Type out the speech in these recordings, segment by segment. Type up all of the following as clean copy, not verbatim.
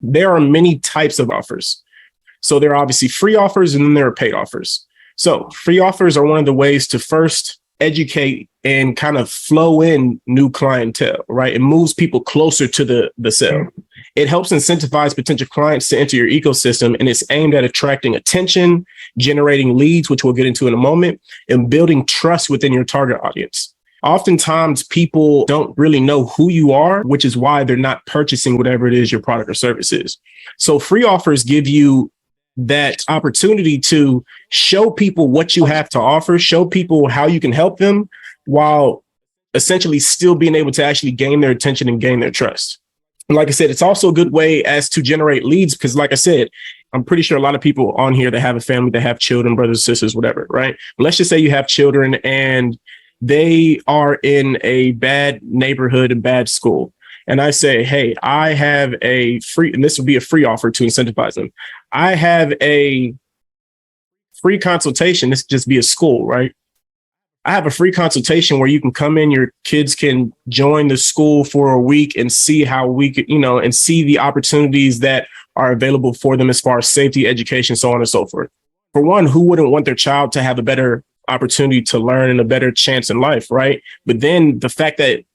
there are many types of offers. So there are obviously free offers and then there are paid offers. So free offers are one of the ways to first educate and kind of flow in new clientele, right? It moves people closer to the sale. It helps incentivize potential clients to enter your ecosystem, and it's aimed at attracting attention, generating leads, which we'll get into in a moment, and building trust within your target audience. Oftentimes, people don't really know who you are, which is why they're not purchasing whatever it is your product or service is. So free offers give you that opportunity to show people what you have to offer, show people how you can help them while essentially still being able to actually gain their attention and gain their trust. And like I said, it's also a good way as to generate leads because like I said, I'm pretty sure a lot of people on here that have a family, that have children, brothers, sisters, whatever, right? But let's just say you have children and they are in a bad neighborhood and bad school. And I say, hey, I have a free, and this would be a free offer to incentivize them. I have a free consultation. This could just be a school, right? I have a free consultation where you can come in, your kids can join the school for a week and see how we could, and see the opportunities that are available for them as far as safety, education, so on and so forth. For one, who wouldn't want their child to have a better opportunity to learn and a better chance in life, right? But then the fact that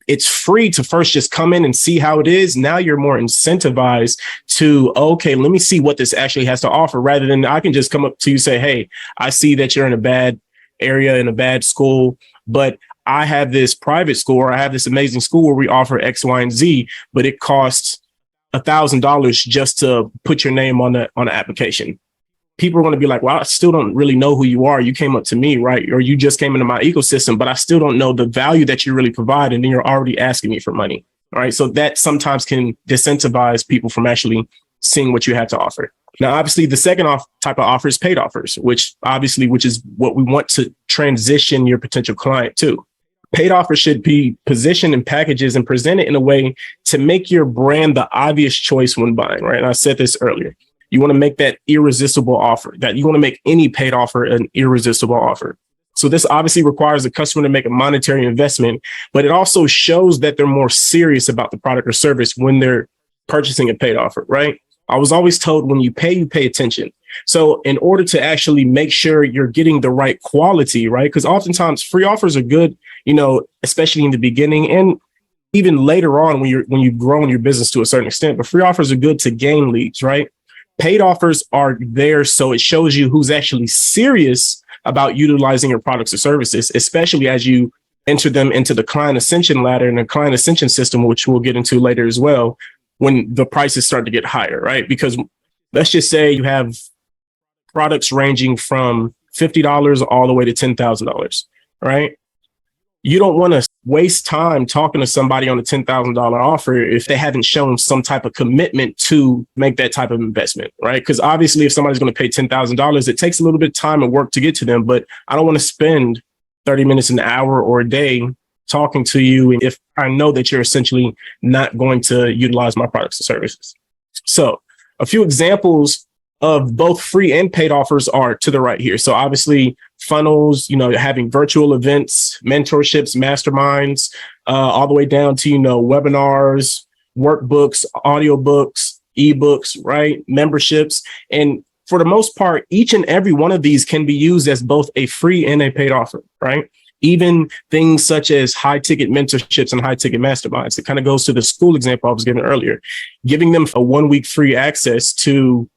it's free to first just come in and see how it is. Now you're more incentivized to, okay, let me see what this actually has to offer rather than I can just come up to you and say, hey, I see that you're in a bad area, in a bad school, but I have this private school or I have this amazing school where we offer X, Y, and Z, but it costs $1,000 just to put your name on the application. People are going to be like, well, I still don't really know who you are. You came up to me, right? Or you just came into my ecosystem, but I still don't know the value that you really provide. And then you're already asking me for money. All right. So that sometimes can disincentivize people from actually seeing what you have to offer. Now, obviously, the second type of offer is paid offers, which is what we want to transition your potential client to. Paid offers should be positioned in packages and presented in a way to make your brand the obvious choice when buying, right? And I said this earlier. You want to make that irresistible offer, that you want to make any paid offer an irresistible offer. So this obviously requires the customer to make a monetary investment, but it also shows that they're more serious about the product or service when they're purchasing a paid offer, right? I was always told when you pay attention. So in order to actually make sure you're getting the right quality, right? Because oftentimes free offers are good, especially in the beginning and even later on when you grow in your business to a certain extent, but free offers are good to gain leads, right? Paid offers are there so it shows you who's actually serious about utilizing your products or services, especially as you enter them into the client ascension ladder and the client ascension system, which we'll get into later as well, when the prices start to get higher, right? Because let's just say you have products ranging from $50 all the way to $10,000, right? You don't want to waste time talking to somebody on a $10,000 offer if they haven't shown some type of commitment to make that type of investment, right? Because obviously, if somebody's going to pay $10,000, it takes a little bit of time and work to get to them. But I don't want to spend 30 minutes, an hour, or a day talking to you if I know that you're essentially not going to utilize my products and services. So a few examples of both free and paid offers are to the right here. So obviously funnels, having virtual events, mentorships, masterminds, all the way down to, webinars, workbooks, audiobooks, ebooks, right? Memberships. And for the most part, each and every one of these can be used as both a free and a paid offer, right? Even things such as high ticket mentorships and high ticket masterminds. It kind of goes to the school example I was giving earlier, giving them a 1 week free access to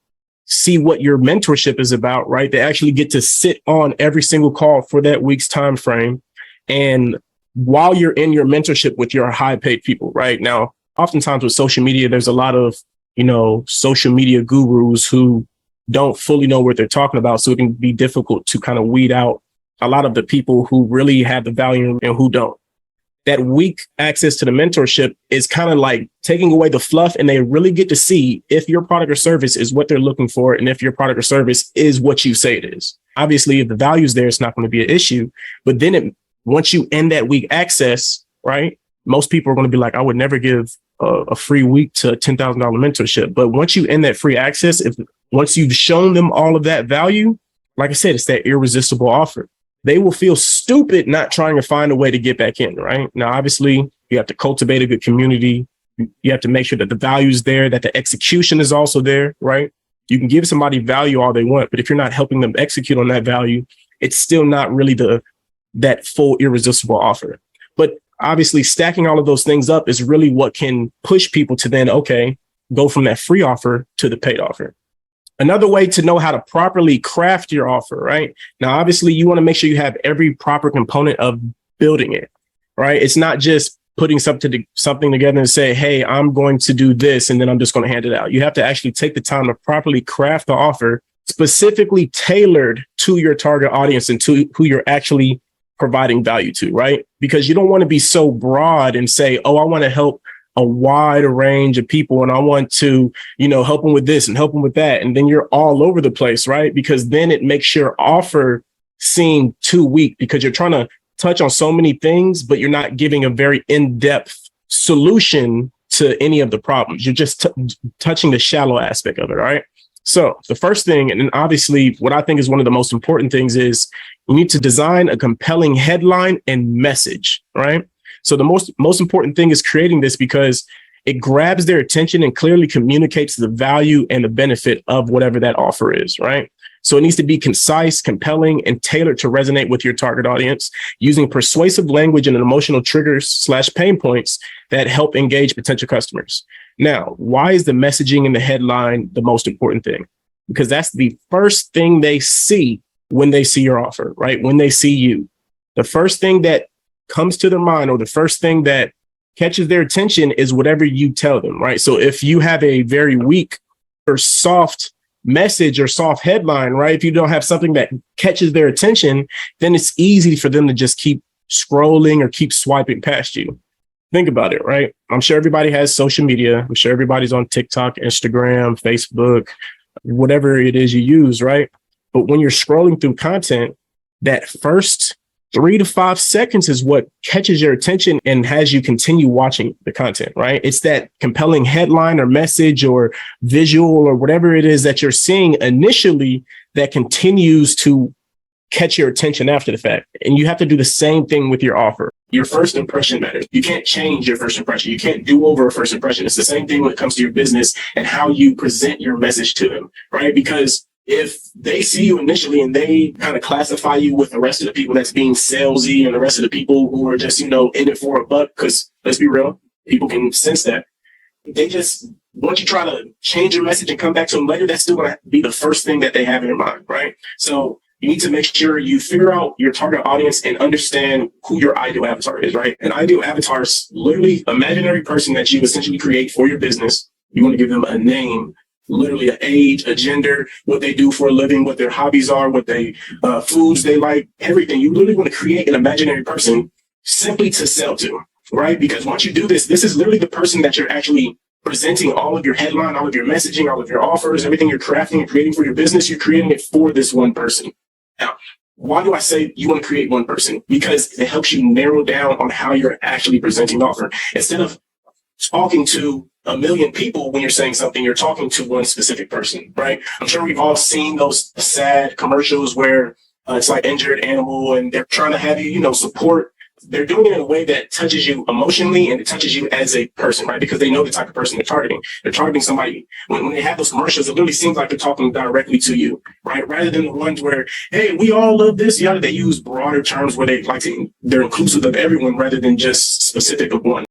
see what your mentorship is about, right? They actually get to sit on every single call for that week's time frame. And while you're in your mentorship with your high paid people, right? Now, oftentimes with social media, there's a lot of, social media gurus who don't fully know what they're talking about. So it can be difficult to kind of weed out a lot of the people who really have the value and who don't. That weak access to the mentorship is kind of like taking away the fluff, and they really get to see if your product or service is what they're looking for and if your product or service is what you say it is. Obviously, if the value is there, it's not going to be an issue. But then once you end that weak access, right, most people are going to be like, I would never give a free week to a $10,000 mentorship. But once you end that free access, once you've shown them all of that value, like I said, it's that irresistible offer. They will feel stupid not trying to find a way to get back in, right? Now, obviously, you have to cultivate a good community. You have to make sure that the value is there, that the execution is also there, right? You can give somebody value all they want, but if you're not helping them execute on that value, it's still not really that full irresistible offer. But obviously stacking all of those things up is really what can push people to then, okay, go from that free offer to the paid offer. Another way to know how to properly craft your offer, right? Now, obviously, you want to make sure you have every proper component of building it, right? It's not just putting something together and say, hey, I'm going to do this, and then I'm just going to hand it out. You have to actually take the time to properly craft the offer specifically tailored to your target audience and to who you're actually providing value to, right? Because you don't want to be so broad and say, oh, I want to help a wide range of people and I want to, help them with this and help them with that. And then you're all over the place, right? Because then it makes your offer seem too weak because you're trying to touch on so many things, but you're not giving a very in-depth solution to any of the problems. You're just touching the shallow aspect of it, right? So the first thing, and obviously what I think is one of the most important things, is you need to design a compelling headline and message, right? So the most important thing is creating this because it grabs their attention and clearly communicates the value and the benefit of whatever that offer is, right? So it needs to be concise, compelling, and tailored to resonate with your target audience, using persuasive language and emotional triggers / pain points that help engage potential customers. Now, why is the messaging in the headline the most important thing? Because that's the first thing they see when they see your offer, right? When they see you, the first thing that comes to their mind or the first thing that catches their attention is whatever you tell them, right? So if you have a very weak or soft message or soft headline, right? If you don't have something that catches their attention, then it's easy for them to just keep scrolling or keep swiping past you. Think about it, right? I'm sure everybody has social media. I'm sure everybody's on TikTok, Instagram, Facebook, whatever it is you use, right? But when you're scrolling through content, that first 3 to 5 seconds is what catches your attention and has you continue watching the content, right? It's that compelling headline or message or visual or whatever it is that you're seeing initially that continues to catch your attention after the fact. And you have to do the same thing with your offer. Your first impression matters. You can't change your first impression. You can't do over a first impression. It's the same thing when it comes to your business and how you present your message to them, right? Because if they see you initially and they kind of classify you with the rest of the people that's being salesy and the rest of the people who are just, in it for a buck, because let's be real, people can sense that. They just, once you try to change your message and come back to them later, that's still going to be the first thing that they have in their mind, right? So you need to make sure you figure out your target audience and understand who your ideal avatar is, right? An ideal avatar is literally an imaginary person that you essentially create for your business. You want to give them a name, literally an age, a gender, what they do for a living, what their hobbies are, what they foods they like, everything. You literally want to create an imaginary person simply to sell to, right? Because once you do this, this is literally the person that you're actually presenting all of your headline, all of your messaging, all of your offers, everything you're crafting and creating for your business. You're creating it for this one person. Now, why do I say you want to create one person? Because it helps you narrow down on how you're actually presenting the offer. Instead of talking to a million people when you're saying something, you're talking to one specific person, right? I'm sure we've all seen those sad commercials where it's like injured animal and they're trying to have you, support. They're doing it in a way that touches you emotionally and it touches you as a person, right? Because they know the type of person they're targeting. They're targeting somebody. When they have those commercials, it literally seems like they're talking directly to you, right? Rather than the ones where, hey, we all love this. They use broader terms where they're inclusive of everyone rather than just specific of one.